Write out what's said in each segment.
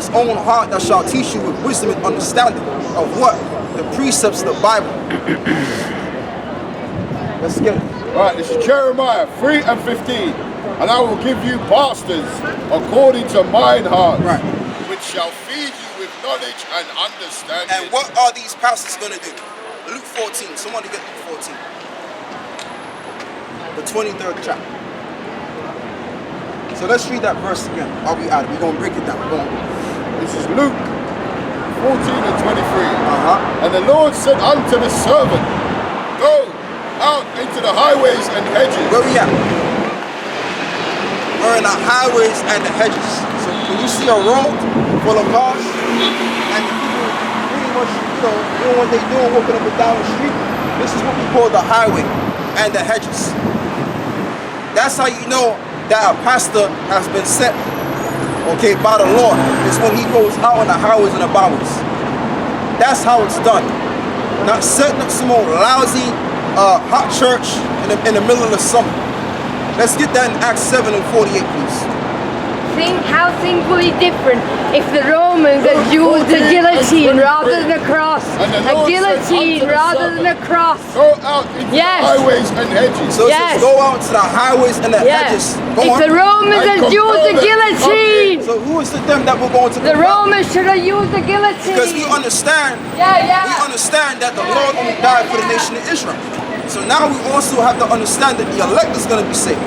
his own heart that shall teach you with wisdom and understanding of what? The precepts of the Bible. Let's get it. Right, this is Jeremiah 3 and 15. And I will give you pastors according to mine heart, Right. which shall feed you with knowledge and understanding. And what are these pastors going to do? Luke 14. Somebody get Luke 14. The 23rd chapter. So let's read that verse again. I'll be at it. We're going to break it down. Go on. This is Luke 14 and 23. Uh-huh. And the Lord said unto the servant, go out into the highways and hedges. Where we at? We're in the highways and the hedges. So when you see a road full of cars and the people pretty much, doing what they doing, walking up and down the street, this is what we call the highway and the hedges. That's how you know that a pastor has been set, okay, by the Lord. It's when he goes out on the highways and the byways. That's how it's done. Not setting up some old lousy hot church in the middle of the summer. Let's get that in Acts 7 and 48, please. Think how things will be different if the Romans had used the guillotine rather than a cross. A guillotine rather than a cross. Go out into the highways and hedges. So it says go out to the highways and the hedges. Go if on. the Romans had used the guillotine. So who is the them that we're going to The Romans should have used the guillotine. Because we understand, we understand that the Lord only died for the nation of Israel. So now we also have to understand that the elect is going to be saved.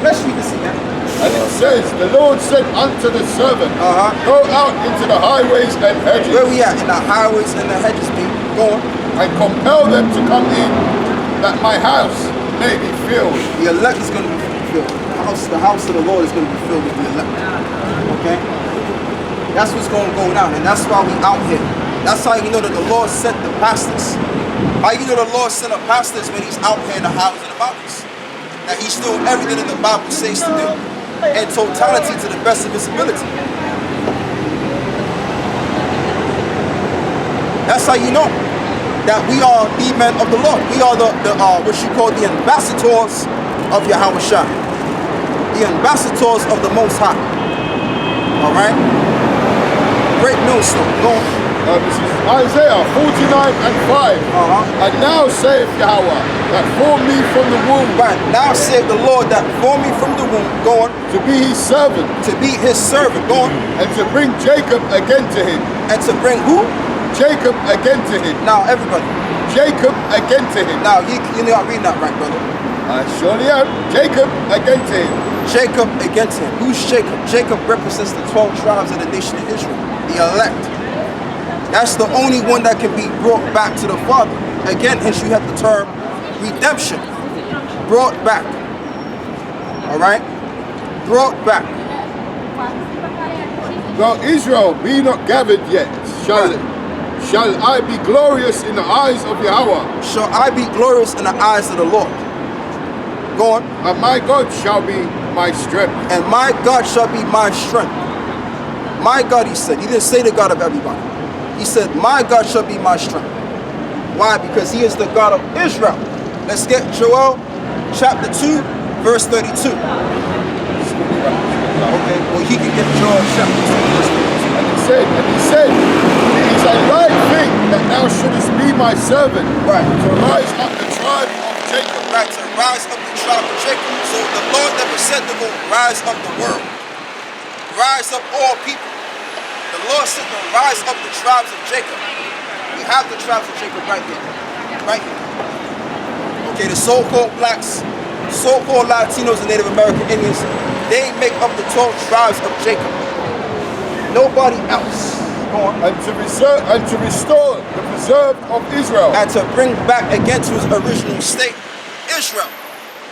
Let's read this again. And it says, the Lord said unto the servant, go out into the highways and hedges. Where we at? In the highways and the hedges, people. Go on. And compel them to come in, that my house may be filled. The elect is going to be filled. The house of the Lord is going to be filled with the elect. Okay? That's what's going to go down. And that's why we out here. That's how you know that the Lord sent the pastors. How you know the Lord sent the pastors when he's out here in the highways and the byways? That he's doing everything that the Bible says to do in totality to the best of his ability. That's how you know that we are the men of the Lord. We are the what you call the ambassadors of Yahweh Shai. The ambassadors of the Most High. Alright? Great millstone. Go on. This is Isaiah 49 and 5. And now saith Yahweh, that formed me from the womb. Right, now saith the Lord that formed me from the womb. Go on. To be his servant. To be his servant. Go on. And to bring Jacob again to him. And to bring who? Jacob again to him. Now, everybody. Jacob again to him. Now, you're not reading that right, brother. I surely am. Jacob again to him. Jacob again to him. Who's Jacob? Jacob represents the 12 tribes of the nation of Israel. The elect. That's the only one that can be brought back to the Father. Again, hence you have the term redemption. Brought back. Alright? Brought back. Though Israel be not gathered yet, shall I be glorious in the eyes of Yahweh? Shall I be glorious in the eyes of the Lord? Go on. And my God shall be my strength. And my God shall be my strength. My God, he said. He didn't say the God of everybody. He said, my God shall be my strength. Why? Because he is the God of Israel. Let's get Joel chapter 2, verse 32. Okay, well he can get Joel chapter 2, verse 32. And he said, it is a right thing that thou shouldest be my servant. Right. To rise up the tribe of Jacob. Right, to rise up the tribe of Jacob. So the Lord never said to go rise up the world. Rise up all people. The Lord said to rise up the tribes of Jacob. We have the tribes of Jacob right here. Right here. Okay, the so-called blacks, so-called Latinos and Native American Indians, they make up the 12 tribes of Jacob. Nobody else. Go on. And to restore the preserved of Israel. And to bring back again to his original state, Israel.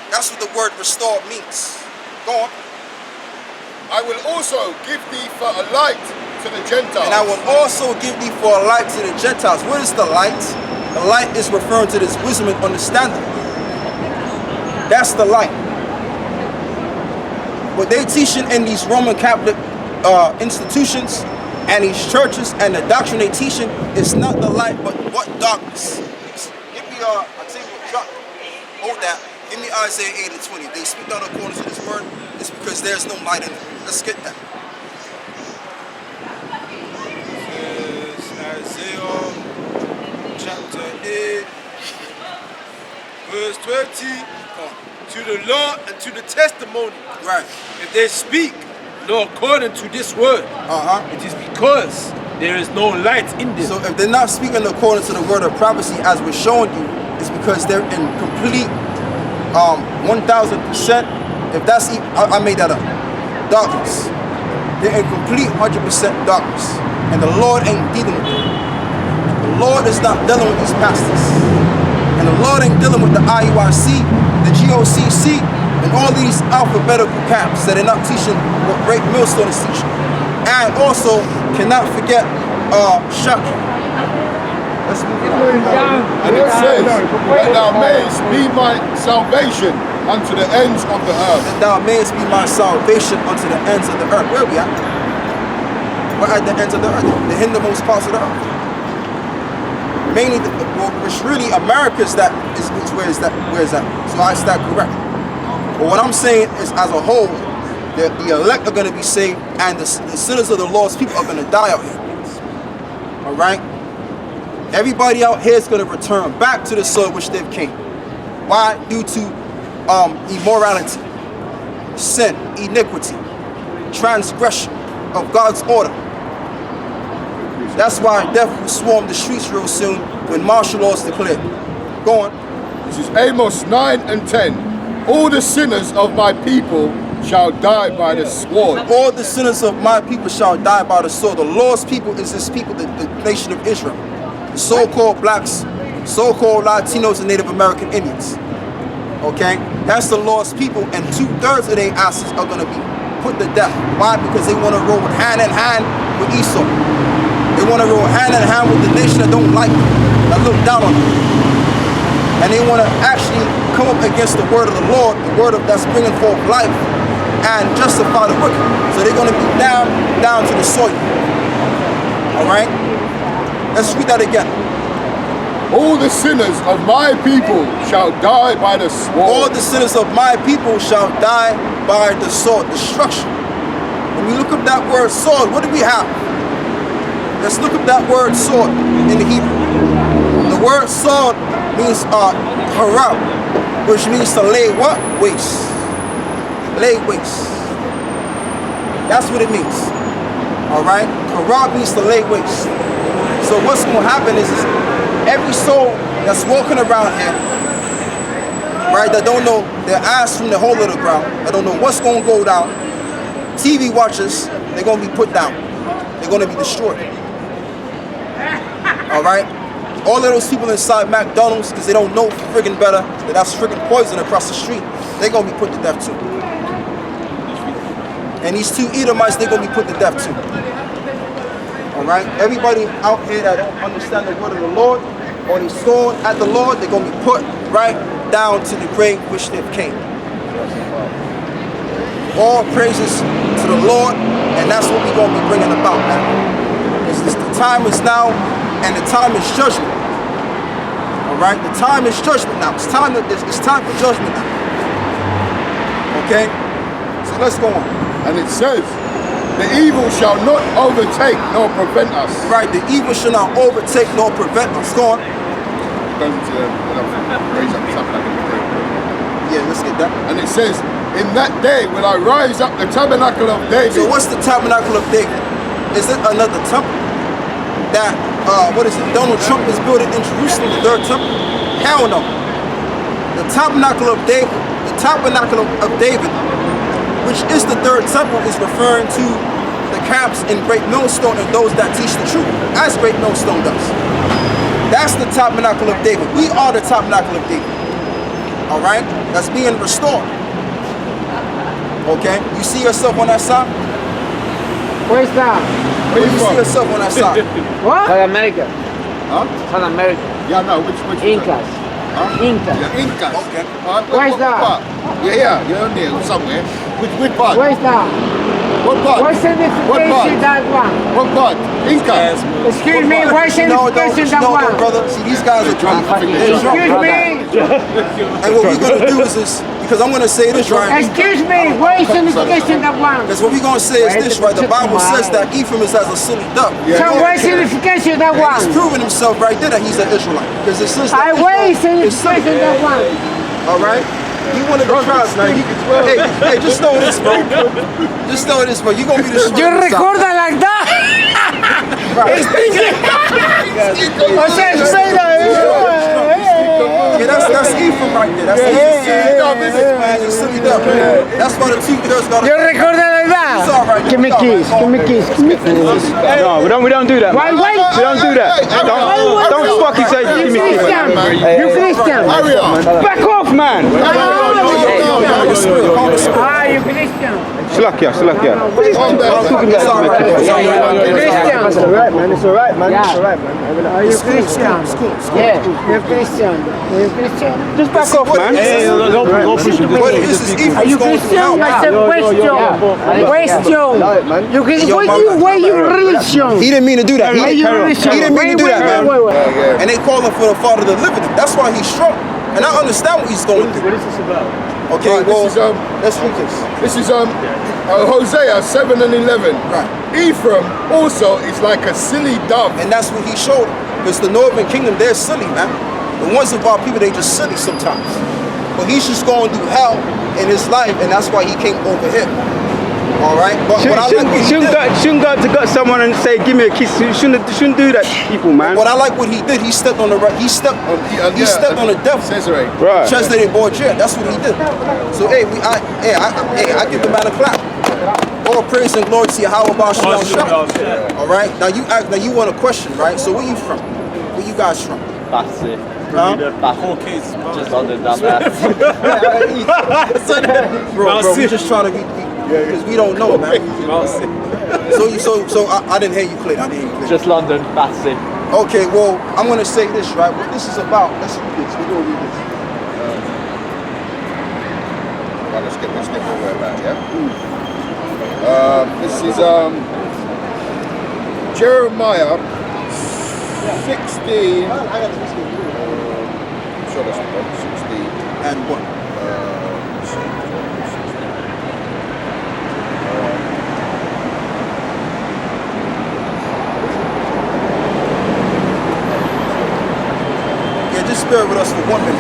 That's what the word restore means. Go on. I will also give thee for a light to the Gentiles. And I will also give thee for a light to the Gentiles. What is the light? The light is referring to this wisdom and understanding. That's the light. What they teaching in these Roman Catholic institutions and these churches and the doctrine they teaching is not the light, but what darkness. Give me I'll tell you what, drop. Hold that. Give me Isaiah 8 and 20. They speak out according to this word. It's because there's no light in it. Let's get that. loyalty to the law and to the testimony. Right. If they speak not according to this word, it is because there is no light in them. So if they're not speaking according to the word of prophecy as we're showing you, it's because they're in complete 1,000%. If that's I made that up. Darkness. They're in complete 100% darkness. And the Lord ain't dealing with them. The Lord is not dealing with these pastors. And the Lord ain't dealing with the IUIC, the GOCC, and all these alphabetical camps that are not teaching what Great Millstone is teaching. And also, cannot forget Shaki. Let's move on. And it says that thou mayest be my salvation unto the ends of the earth. That thou mayest be my salvation unto the ends of the earth. Where are we at? We're at the ends of the earth, the hindermost parts of the earth. Mainly, which really America's that is where is that? So I stand correct. But what I'm saying is, as a whole, the elect are going to be saved, and the sinners of the lost people are going to die out here. All right. Everybody out here is going to return back to the soil which they've came. Why? Due to immorality, sin, iniquity, transgression of God's order. That's why death will swarm the streets real soon when martial law is declared. Go on. This is Amos 9 and 10. All the sinners of my people shall die by the sword. All the sinners of my people shall die by the sword. The lost people is this people, the nation of Israel. The so-called blacks, so-called Latinos, and Native American Indians. Okay? That's the lost people, and 2/3 of their asses are going to be put to death. Why? Because they want to roll hand in hand with Esau. They want to roll hand in hand with the nation that don't like them, that look down on them. And they want to actually come up against the word of the Lord, the word of that's bringing forth life and justify the wicked. So they're going to be down to the soil. All right? Let's read that again. All the sinners of my people shall die by the sword. All the sinners of my people shall die by the sword. Destruction. When we look up that word sword, what do we have? Let's look up that word sword in the Hebrew. The word sword means harab, which means to lay what? Waste. Lay waste. That's what it means. Alright? Harab means to lay waste. So what's going to happen is every soul that's walking around here, right, that don't know their ass from the hole of the ground, that don't know what's going to go down, TV watchers, they're going to be put down. They're going to be destroyed. Alright? All of those people inside McDonald's, because they don't know friggin' better, that's friggin' poison across the street, they're going to be put to death too. And these 2 Edomites, they're going to be put to death too. Alright? Everybody out here that don't understand the word of the Lord, or they scorn at the Lord, they're going to be put right down to the grave which they've came. All praises to the Lord, and that's what we're going to be bringing about now. The time is now, and the time is judgment. Alright? The time is judgment now. It's time for judgment now. Okay? So let's go on. And it says, the evil shall not overtake nor prevent us. Right, the evil shall not overtake nor prevent us. Go on. Yeah, let's get that. And it says, in that day will I rise up the tabernacle of David. So what's the tabernacle of David? Is it another temple? That, Donald Trump is building in Jerusalem, the 3rd temple? Hell no. The tabernacle of David, which is the 3rd temple, is referring to the camps in Great Millstone and those that teach the truth, as Great Millstone does. That's the tabernacle of David. We are the tabernacle of David. Alright? That's being restored. Okay? You see yourself on that side? Where's that? Where do you see yourself on that side? What? South America. Huh? South America. Yeah, no, which Incas. Huh? Incas. Yeah, Incas. Okay. Where's that? Part? Yeah, you're on there somewhere. Which part? Where's that? What part? Where's the identification that one? What part? Incas. Excuse me, where's the identification that one? Brother. See, these guys are drunk. Excuse me. And what we're going to do is this, because I'm going to say this right. Excuse me, where's the identification that one? Because what we're going to say is this, right? The Bible says that Ephraim is as a silly duck. So where's the identification that And he's one? proven himself right there that he's an Israelite. Because it says that Where's the identification that one? All right. He wanted to try. Hey, just know this, bro. Just know this, bro. You gonna be the strongest. You record like that? Yeah, that's Ephraim right there. That's Ephraim. Man, you silly devil. That's why the two girls got. You record like that? It's all right. Give me keys. Give me keys. Give me keys. No, we don't do that. Why? We don't do that. Don't fucking say give me keys. You Christian. Back off, man. Ah, you Christian. Slakia. It's alright, man. It's alright, man. It's alright, man. Are you Christian? Yeah, you're Christian. You're Christian. Just back off, man. Don't push him. This is Ephraim. Are you Christian? I said question. You Christian? Where you religion? He didn't mean to do that. Where you religion? He didn't mean to do that, man. Wait. And they calling for the Father to live in him. That's why he's strong. And I understand what he's going through. What is this about? Okay, Right, well, this is, let's read this. This is Hosea 7 and 11. Right. Ephraim also is like a silly dove. And that's what he showed. Because the Northern Kingdom, they're silly, man. The ones of our people, they just silly sometimes. But he's just going through hell in his life, and that's why he came over here. All right? But what I like what he did, Shouldn't go to got someone and say give me a kiss. Shouldn't do that, people, man. what I like what he did, he stepped on the right, he stepped on the devil. Cesare. Right. Cesare Borgia. That's what he did. So hey, I give the man a clap. All praise and glory to Yahweh Bashem. All right. Now you want a question, right? So where you from? Where you guys from? That's it. Huh? Just London down there. Bro, we just trying to be, because we don't know, man. So I didn't hear you clear. I didn't hear you clear. Just London, that's it. Okay, well, I'm gonna say this, right? What this is about, let's read this. We're gonna read this. Let's get where we're at, yeah? This is Jeremiah 16. Sure that's the one, 16. And what? Yeah, just bear with us for 1 minute.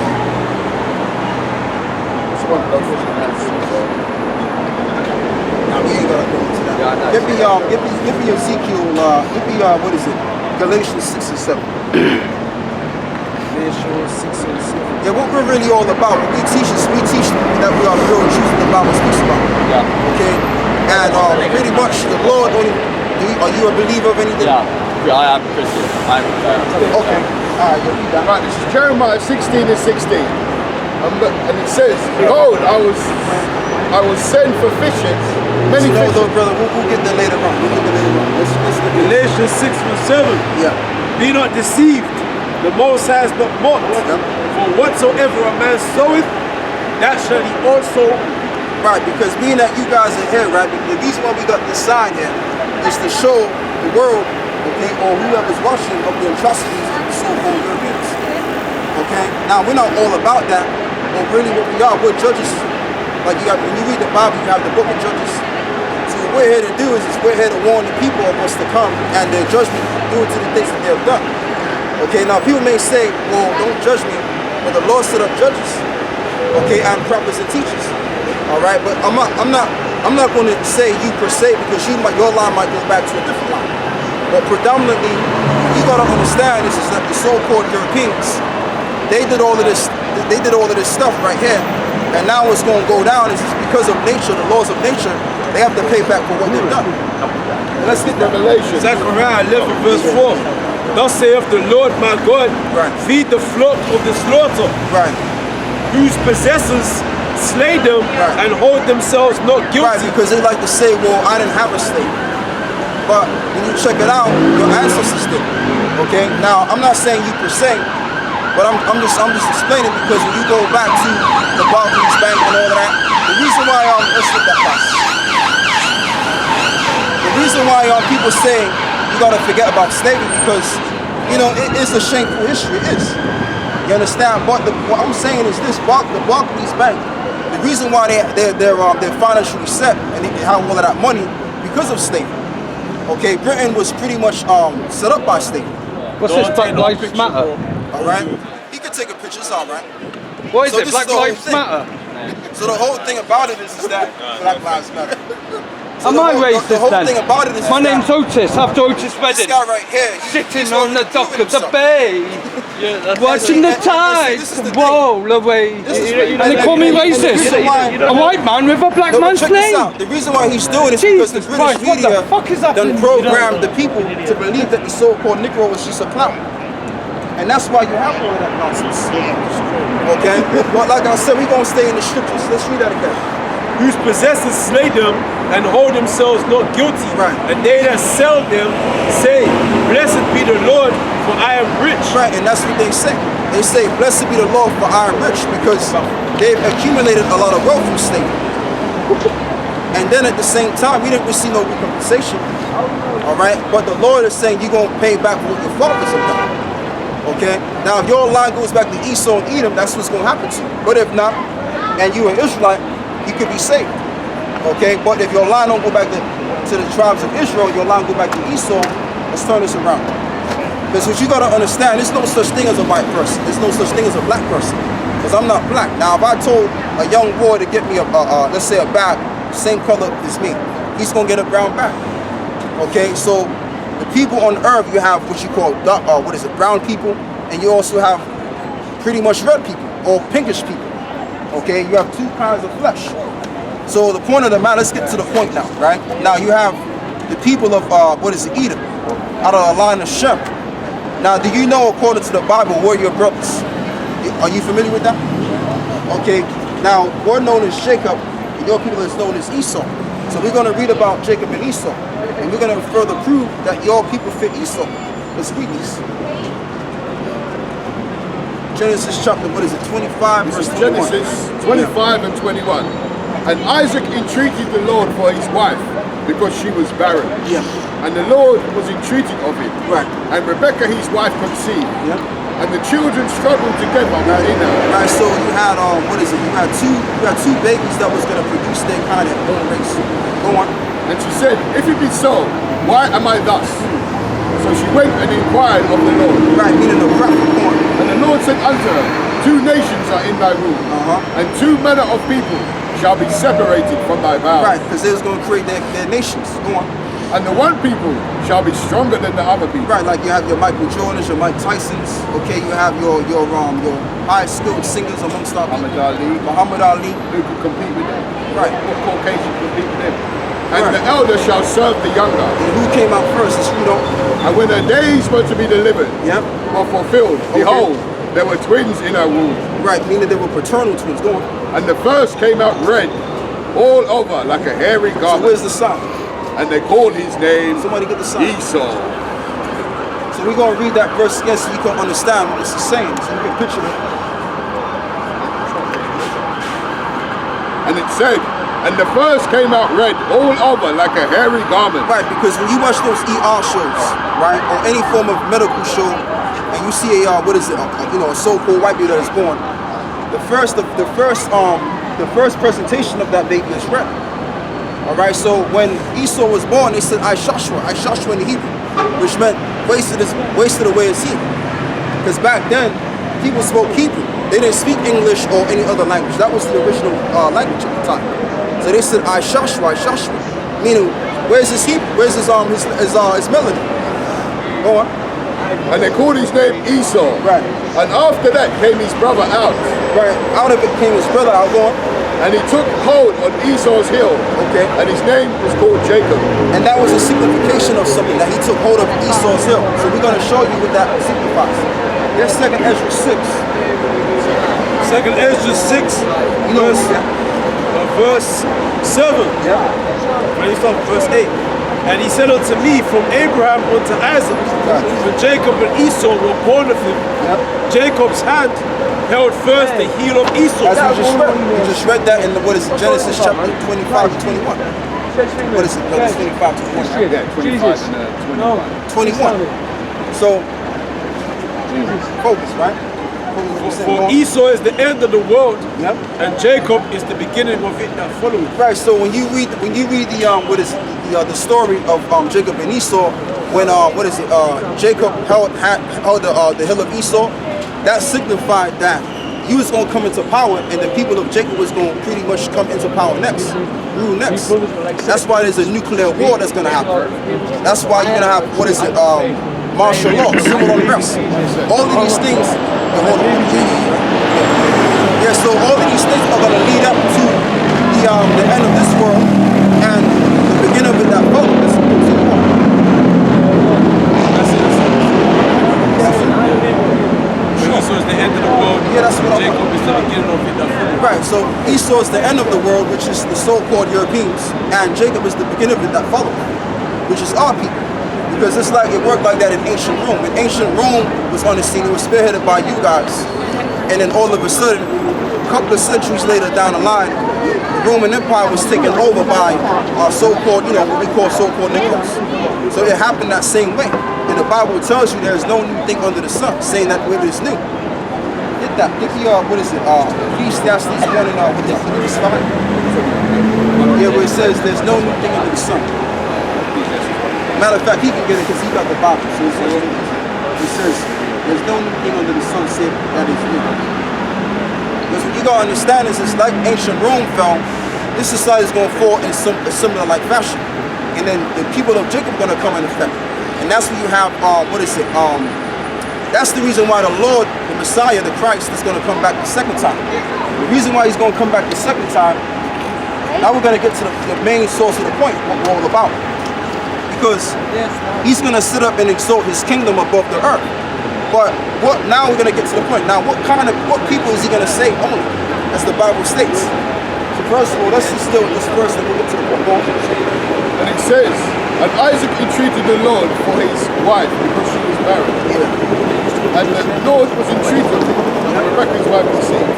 Now we ain't gotta go into that. Yeah, I know. Give me Ezekiel. Give me what is it? Galatians 6 and 7. Yeah, what we're really all about. We teach that we are the real Jews that the Bible speaks about. Yeah. Okay, and pretty much the Lord only. Are you a believer of anything? Yeah. I am Christian. I'm Okay. All right, you'll read that. Right, this is Jeremiah 16 and 16. And it says, behold, I was sent for fishers. Many No, fishers. brother, we'll get there later on. Let's look at this. Galatians 6 and 7. Yeah. Be not deceived. The Most High is not mocked. For whatsoever a man soweth, that shall he also. Right, because being that you guys are here, right, the reason why we got this sign here is to show the world, okay, or whoever's watching of the atrocities of the so-called Europeans. Okay? Now, we're not all about that, but really what we are, we're judges. Like when you read the Bible, you have the book of Judges. So what we're here to do is we're here to warn the people of what's to come and their judgment due to the things that they have done. Okay, now people may say, well, don't judge me, but the Lord set up judges, okay, and prophets and teachers. All right, but I'm not going to say you per se, because your line might go back to a different line. But predominantly, you got to understand is that the so-called Europeans, they did all of this stuff right here, and now what's going to go down is because of nature, the laws of nature. They have to pay back for what they've done. And let's get that. Revelation. Zechariah 11 verse 4. Thus saith the Lord my God, Right. feed the flock of the slaughter, Right. whose possessors slay them Right. and hold themselves not Right, guilty. because they like to say, well, I didn't have a slave. But when you check it out, your ancestors did. Okay? Now, I'm not saying you per se, but I'm just explaining, because when you go back to the Barclays Bank and all of that, the reason why let's look at that. The reason why people say you gotta forget about slavery, because you know it is a shameful history. It is. You understand? But what I'm saying is this: the Barclays Bank, the reason why they're financially set and they have all of that money because of slavery. Okay, Britain was pretty much set up by slavery. What's this Black Lives Matter? All right, he could take a picture. It's all right. What is So it? this Black is the whole Lives thing. Matter? So the whole thing about it is that Black Lives Matter. So Am the I whole- racist The whole then? thing about it is My name's that Otis, after Otis this Redding. guy right here, Sitting he's on the already dock proven of the himself. bay. Watching the and tide this is the thing. roll away. This is- And they call me and the racist. reason why- A white man with a black No, but man's check this name. out. The reason why he's doing it is because the Jesus British Christ, what the media fuck is done happening? programmed the people to believe that the so-called Negro was just a clown. And that's why you have all of that nonsense. Okay? But like I said, we're going to stay in the scriptures. Let's read that again. Whose possessors slay them and hold themselves not guilty. Right. And they that sell them say, Blessed be the Lord, for I am rich. Right, and that's what they say. They say, blessed be the Lord for I am rich, because they've accumulated a lot of wealth from slavery. And then at the same time, we didn't receive no compensation. All right? But the Lord is saying you're going to pay back what your fathers have done. Okay? Now, if your line goes back to Esau and Edom, that's what's going to happen to you. But if not, and you're an Israelite, you could be saved. Okay? But if your line don't go back to the tribes of Israel, your line go back to Esau, let's turn this around. Because what you got to understand, there's no such thing as a white person. There's no such thing as a black person. Because I'm not black. Now, if I told a young boy to get me let's say a bag, same color as me, he's going to get a brown bag. Okay? So the people on earth, you have what you call brown people, and you also have pretty much red people or pinkish people. Okay, you have two kinds of flesh. So the point of the matter, let's get to the point now, right? Now you have the people of Edom, out of the line of Shem. Now, do you know, according to the Bible, we're your brothers? Are you familiar with that? Okay, now we're known as Jacob, and your people is known as Esau. So we're going to read about Jacob and Esau, and we're going to further prove that your people fit Esau. Let's read this. Genesis chapter, 25, verse 21. Genesis 25 and 21. And Isaac entreated the Lord for his wife, because she was barren. Yeah. And the Lord was entreated of it. Right. And Rebekah his wife conceived. Yeah. And the children struggled together within her. Right, so you had You had two babies that was gonna produce their kind of own race. Go on. And she said, If it be so, why am I thus? So she went and inquired of the Lord. Right, meaning the proper corn. And the Lord said unto her, Two nations are in thy womb, and two manner of people shall be separated from thy bowels. Right, because they was gonna create their nations. Go on. And the one people shall be stronger than the other people. Right, like you have your Michael Jordans, your Mike Tysons. Okay, you have your high skilled singers amongst our people. Muhammad Ali. Who could compete with them? Right. What Caucasian compete with them? And Right. the elder shall serve the younger. And who came out first? Is And when her days were to be delivered, Yep. were fulfilled, behold, there were twins in her womb. Right, meaning they were paternal twins. Go on. And the first came out red, all over like a hairy So garment. where's the sign? And they called his name Somebody get the sign. Esau. So we're gonna read that verse again so you can understand what this is saying, so you can picture it. And it said, and the first came out red, all over like a hairy garment. Right, because when you watch those ER shows, right, or any form of medical show, and you see a so-called white baby that is born, the first presentation of that baby is red. All right, so when Esau was born, they said Ishashua in the Hebrew, which meant wasted away his Hebrew. Because back then, people spoke Hebrew. They didn't speak English or any other language. That was the original language at the time. So they said Ishashua, meaning where's his Hebrew? Where's his melody? Go on. And they called his name Esau. Right. And after that came his brother out. Right. Out of it came his brother out. Go on. And he took hold on Esau's heel. Okay. And his name was called Jacob. And that was a signification of something, that he took hold of Esau's heel. So we're going to show you what that signifies. Here's 2nd Ezra 6. 2nd Ezra 6, You know, verse 7. yeah. And you start with verse 8. And he said unto me, from Abraham unto Isaac, when Jacob and Esau were born of him, Jacob's hand held first the heel of Esau. As we just read that in Genesis chapter 25 to 21. What is it? No, it's 25 to 21. Yeah, 25 and 21. So, focus, right? For Esau is the end of the world, Yep. and Jacob is the beginning of it that follows. Right. So when you read the story of Jacob and Esau, when Jacob held the hill of Esau, that signified that he was going to come into power, and the people of Jacob was going to pretty much come into power next, rule next. That's why there's a nuclear war that's going to happen. That's why you're going to have, what is it, martial law, civil unrest. All of these things, so all of these things are going to lead up to the end of this world and the beginning of it that follows. Esau is the end of the world. Yeah, that's what Jacob is the beginning of it. Right, so Esau is the end of the world, which is the so-called Europeans, and Jacob is the beginning of it that follows, which is our people. Because it's like it worked like that in ancient Rome. When ancient Rome was on the scene, it was spearheaded by you guys, and then all of a sudden, a couple of centuries later down the line, the Roman Empire was taken over by so-called, what we call so-called Negroes. So it happened that same way. And the Bible tells you there's no new thing under the sun, saying that it is new. Get that. Get the, what is it? Ecclesiastes 1 and what is it? Yeah, where it says there's no new thing under the sun. Matter of fact, he can get it because he got the Bible. So it says there's no new thing under the sun, save that is new. Because what you gotta understand is it's like ancient Rome fell, this society is gonna fall in some similar like fashion. And then the people of Jacob are gonna come in effect. And that's when you have that's the reason why the Lord, the Messiah, the Christ, is gonna come back the second time. The reason why he's gonna come back the second time, now we're gonna get to the main source of the point, what we're all about. Because he's gonna sit up and exalt his kingdom above the earth. But now we're gonna get to the point. Now what people is he gonna save only? As the Bible states. So first of all, let's just deal with this verse and we'll get to the point. And it says, and Isaac entreated the Lord for his wife because she was barren. Yeah. And the Lord was entreated, and Rebekah's wife conceived.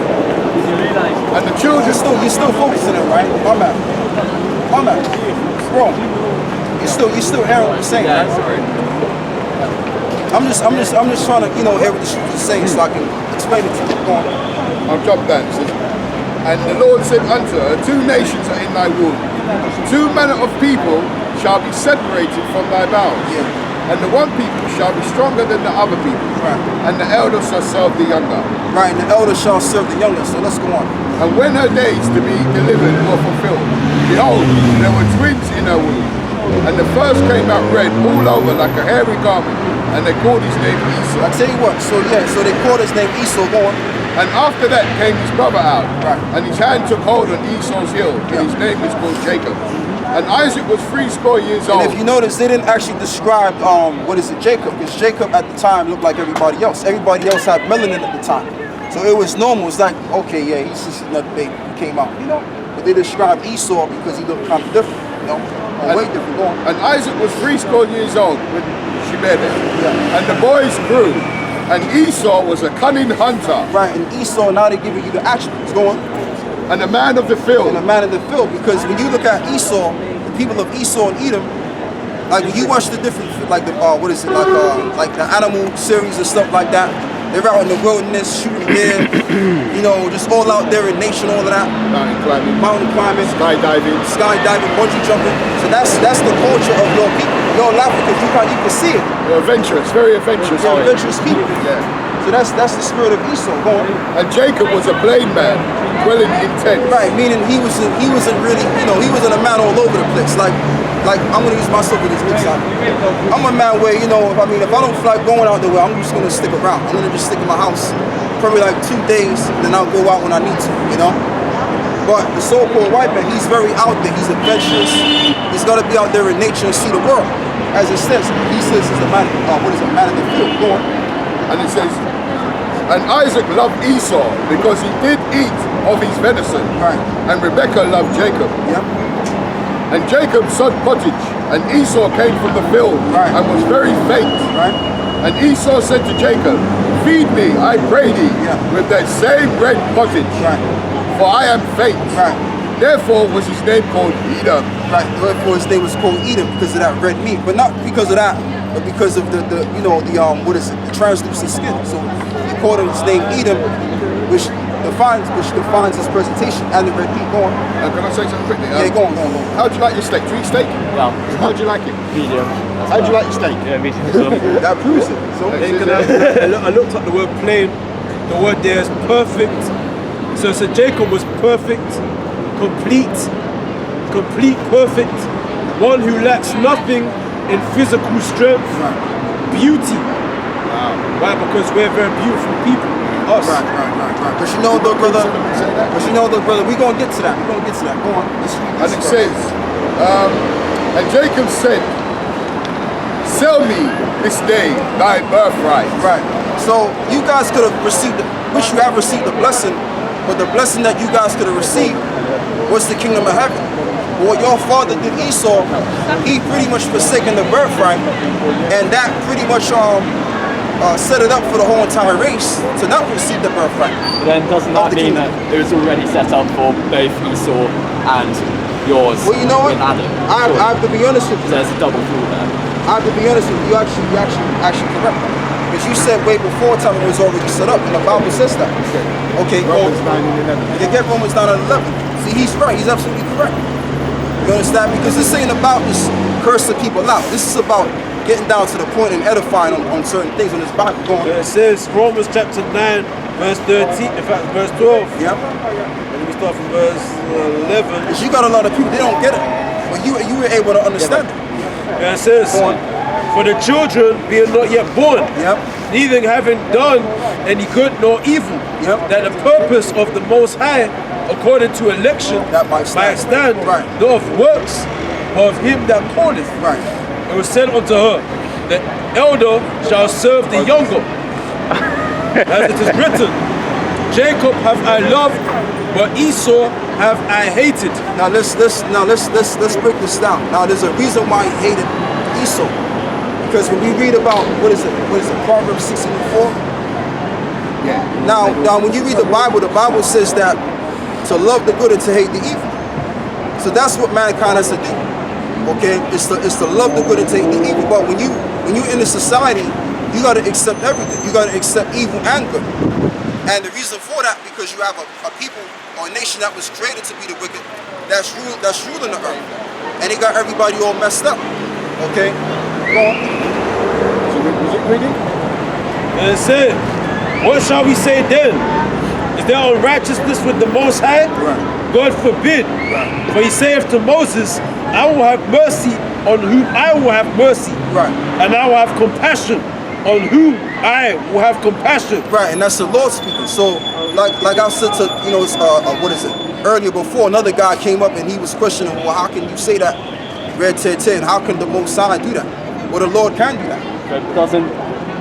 And the children You're still focusing on it, right? My man. Bro. You're still hearing what I'm saying, right? Sorry. I'm just trying to, hear what the scripture is saying so I can explain it to you. Go on. I'll drop that. It says, and the Lord said unto her, 2 nations are in thy womb. 2 manner of people shall be separated from thy bowels. Yeah. And the one people shall be stronger than the other people. Right. And the elder shall serve the younger. Right, and the elder shall serve the younger. So let's go on. And when her days to be delivered were fulfilled, behold, there were twins in her womb. And the first came out red all over like a hairy garment, and they called his name Esau. I tell you what, so they called his name Esau. Go on. And after that came his brother out, Right. and his hand took hold on Esau's heel, and his name is called Jacob. And Isaac was 80 years old. And if you notice, they didn't actually describe Jacob, because Jacob at the time looked like everybody else. Everybody else had melanin at the time, so it was normal. It's like, okay, yeah, he's just another baby who came out, But they described Esau because he looked kind of different, way different. Go on. And Isaac was 80 years old when she met him. Yeah. And the boys grew. And Esau was a cunning hunter. Right, and Esau, now they're giving you the attributes. Go on. And a man of the field. And a man of the field, because when you look at Esau, the people of Esau and Edom, like when you watch the different, like the like the animal series and stuff like that, they're out in the wilderness shooting deer, just all out there in nature, all of that. Mountain climbing, skydiving, bungee jumping. So that's the culture of your people. You're laughing because you can see it. They're adventurous, very adventurous. They're adventurous people. Yeah. So that's the spirit of Esau. Go on. And Jacob was a plain man, dwelling in tents. Right, meaning he wasn't really, he wasn't a man all over the place. Like I'm gonna use myself as an example. I'm a man where, if I don't feel like going out the way, I'm just gonna stick around. I'm gonna just stick in my house, probably like 2 days, then I'll go out when I need to, But the so-called white man, he's very out there. He's adventurous. He's gotta be out there in nature and see the world. As it says, he says he's a man. Man in the field. Go on. And it says, and Isaac loved Esau because he did eat of his venison. Right. And Rebekah loved Jacob. Yep. And Jacob sowed pottage, and Esau came from the field, Right. and was very faint. Right. And Esau said to Jacob, feed me, I pray thee, Yeah. with that same red pottage, Right. for I am faint. Right. Therefore was his name called Edom. Right. Therefore his name was called Edom because of that red meat, but not because of that, but because of the translucent skin. So he called him his name Edom, which defines his presentation and the red meat. Go on. Can I say something quickly? Yeah, go on. How do you like your steak? Do you eat steak? Yeah. How do you like it? Medium. How do you like your steak? Yeah, medium. That proves it. So I looked at the word plain, The word there is perfect. So Jacob was perfect, complete, perfect. One who lacks nothing in physical strength, beauty. Why? Because we're very beautiful people. Us. Right. But you know though, brother, we're gonna get to that. Go on, let's read And this it story. says, and Jacob said, sell me this day thy birthright. Right. So you guys could have received, wish you have received the blessing, but the blessing that you guys could have received was the kingdom of heaven. But what your father did, Esau, he pretty much forsaken the birthright, and that pretty much set it up for the whole entire race to not receive the birthright. But then doesn't that mean that it was already set up for both Esau and yours Well, you know what? with Adam? I have to be honest with you. There's a double fool there. I have to be honest with you. You actually correct. Because you said way before time it was already set up, and the Bible says that. Okay, Romans 9 and 11. You get Romans 9 and 11. See, he's right. He's absolutely correct. You understand? Because this ain't about just cursing people out. This is about getting down to the point and edifying on certain things in this Bible. Go on. It says Romans chapter 9, verse 13, in fact, verse 12. Yep. And we start from verse 11. Because you got a lot of people, they don't get it. But you were able to understand it. And it says, Go on. for the children being not yet born, Yep. neither having done any good nor evil, Yep. that the purpose of the Most High, according to election, That might stand. Right. not of works, but of him that calleth. Right. It was said unto her, the elder shall serve the younger. As it is written, Jacob have I loved, but Esau have I hated. Now let's break this down. Now there's a reason why he hated Esau. Because when we read about what is it, Proverbs 16:4? Yeah. Now when you read the Bible says that to love the good and to hate the evil. So that's what mankind has to do. Okay? It's to love the good and to hate the evil. But when you're in a society, you gotta accept everything. You gotta accept evil and good. And the reason for that, because you have a people or a nation that was created to be the wicked, that's ruling the earth. And it got everybody all messed up. Okay? Go on. So was it reading? And it said, what shall we say then? Is there unrighteousness with the Most High? Right. God forbid. Right. For he saith to Moses, I will have mercy on whom I will have mercy. Right. And I will have compassion on whom I will have compassion. Right, and that's the Lord speaking. So, like I said to earlier before, another guy came up and he was questioning, well, how can you say that? Red 10:10. How can the Most High do that? Well, the Lord can do that. But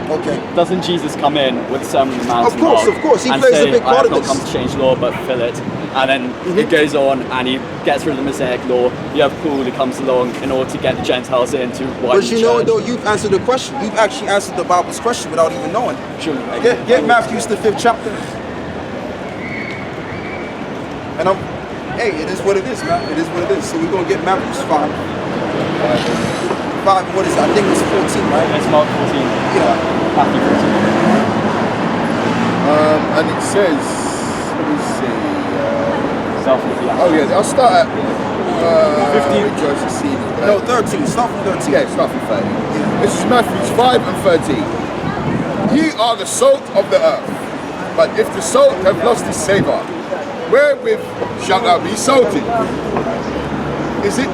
Okay. doesn't Jesus come in with the Sermon on the Mount? Of course, he and plays a say, big part I have of not this. come to change law, but fulfill it. And then it goes on, and he gets rid of the Mosaic law. You have Paul who comes along in order to get the Gentiles into But widen you know, church. though, you've answered the question. You've actually answered the Bible's question without even knowing. Sure. Get Matthew the 5th chapter. And hey, it is what it is, man. It is what it is. So we're gonna get Matthew 5. 5. What is it? I think it's 14, right? It's Mark 14. Yeah. Matthew 14. And it says, let me see. Self-reflection. Oh yeah, I'll start at 15. Rejoice to see me. No, 13. Start from 13. Yeah, start from 30. This is Matthew 5 and 13. Ye are the salt of the earth, but if the salt have lost its savour, wherewith shall thou be salted? Is it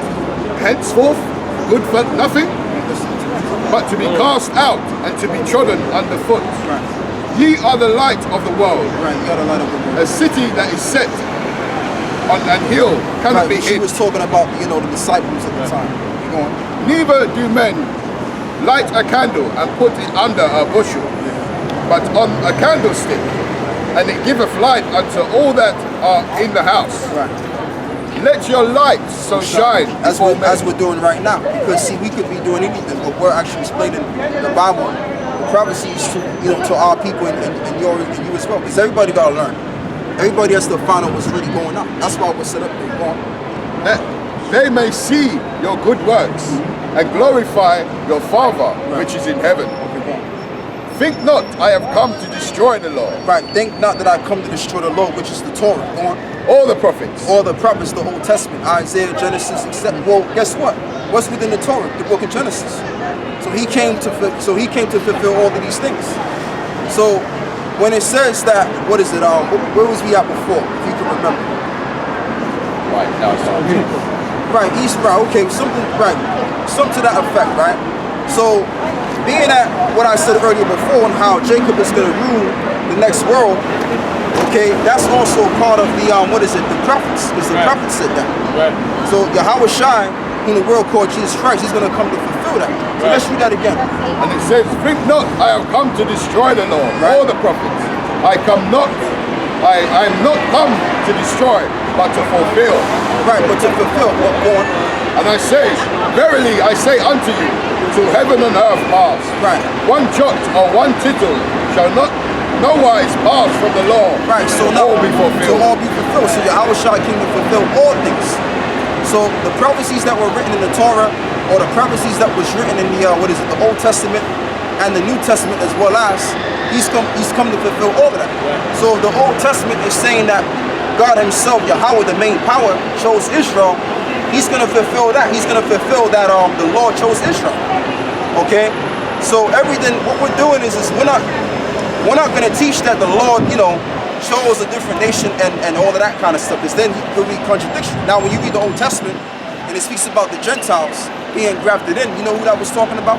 henceforth good for nothing, but to be cast out and to be trodden underfoot? Ye are the light of the world. Right, you gotta light up the world. A city that is set on an hill cannot be She hid. was talking about, the disciples at the time. You going? Neither do men light a candle and put it under a bushel, but on a candlestick, and it giveth light unto all that are in the house. Right. Let your light so shine As before men. we're doing right now. Because see, we could be doing anything, but we're actually explaining the Bible, the prophecies to our people and you as well. Because everybody gotta learn. Everybody has to find out what's really going on. That's why we're set up there. Go on. That they may see your good works and glorify your Father which is in heaven. Think not I have come to destroy the law, Right. Think not that I come to destroy the law, which is the Torah. Go on. or the prophets. All the prophets, the Old Testament, Isaiah, Genesis, except, well, guess what? What's within the Torah? The book of Genesis. So he came to fulfill all of these things. So when it says that, what is it? Where was we at before? If you can remember. Right, now it's on. Right, East, right, okay, something to that effect, right? So, being at what I said earlier before and how Jacob is going to rule the next world, okay, that's also part of the, the prophets, because the prophets said that. Right. So, Yahweh Shai, whom the world called Jesus Christ, he's going to come to fulfill that. So let's read that again. And it says, think not, I have come to destroy the law, or the prophets. I am not come to destroy, but to fulfill. Right, but to fulfill what born. And I say, verily I say unto you, till heaven and earth pass. Right. One jot or one tittle shall not no wise pass from the law. Right, so all be fulfilled. To all be fulfilled. So Yahweh Shai came to fulfill all things. So the prophecies that were written in the Torah, or the prophecies that was written in the the Old Testament and the New Testament as well as, he's come to fulfill all of that. Right. So the Old Testament is saying that God himself, Yahweh, the main power, chose Israel. He's going to fulfill that. He's going to fulfill that the Lord chose Israel. Okay? So everything, what we're doing is we're not going to teach that the Lord, chose a different nation and all of that kind of stuff, because then it will be contradiction. Now, when you read the Old Testament and it speaks about the Gentiles being grafted in, you know who that was talking about?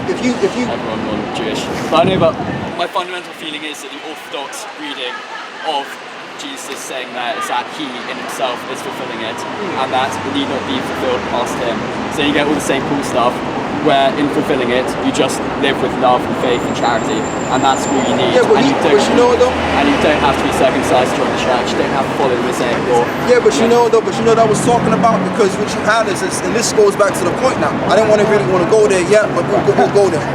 If you Everyone non-Jewish. But I know that my fundamental feeling is that the Orthodox reading of Jesus saying that is that he in himself is fulfilling it, and that it need not be fulfilled past him. So you get all the St. Paul stuff, where in fulfilling it, you just live with love and faith and charity, and that's all you need. Yeah, but and you know though. And you don't have to be circumcised to join the church. You don't have to follow the Mosaic law. Yeah, but you know that I was talking about, because what you had is, and this goes back to the point now. I didn't really want to go there yet, but we'll go there.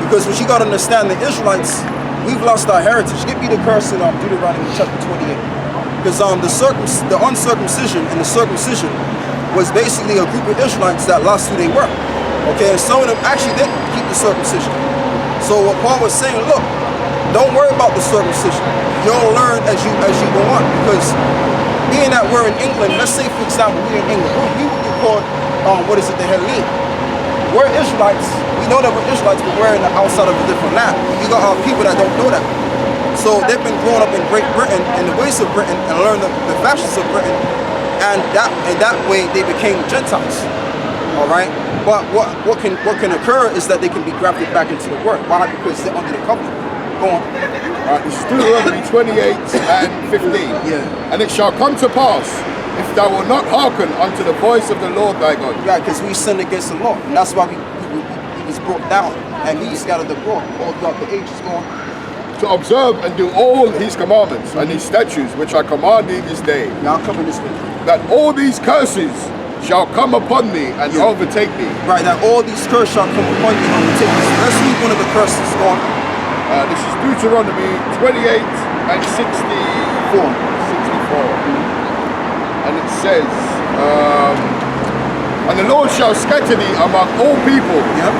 Because what you got to understand, the Israelites, we've lost our heritage. Give me the curse in Deuteronomy chapter 28. Because the uncircumcision and the circumcision was basically a group of Israelites that lost who they were. Okay, and some of them actually didn't keep the circumcision. So what Paul was saying, look, don't worry about the circumcision. You'll learn as you go on. Because being that we're in England, let's say for example we're in England, we would be called the Helene. We're Israelites. We know that we're Israelites, but we're outside of a different land. You got people that don't know that. So they've been growing up in Great Britain and the ways of Britain and learned the fashions of Britain, and that way they became Gentiles. All right, but what can occur is that they can be grafted back into the word. Why? Because they're under the covenant. Go on. All right, this is Deuteronomy 28 and 15. Yeah. And it shall come to pass, if thou wilt not hearken unto the voice of the Lord thy God. Right, because we sinned against the Lord, and that's why he was brought down, and he scattered abroad all throughout the ages. Go on. To observe and do all his commandments and his statutes which I command thee this day. Now I'll cover this week. That all these curses shall come upon thee and overtake thee. Right, that all these curses shall come upon you and overtake you. Let's read one of the curses. Go on. This is Deuteronomy 28 and 64. And it says, and the Lord shall scatter thee among all people. Yep.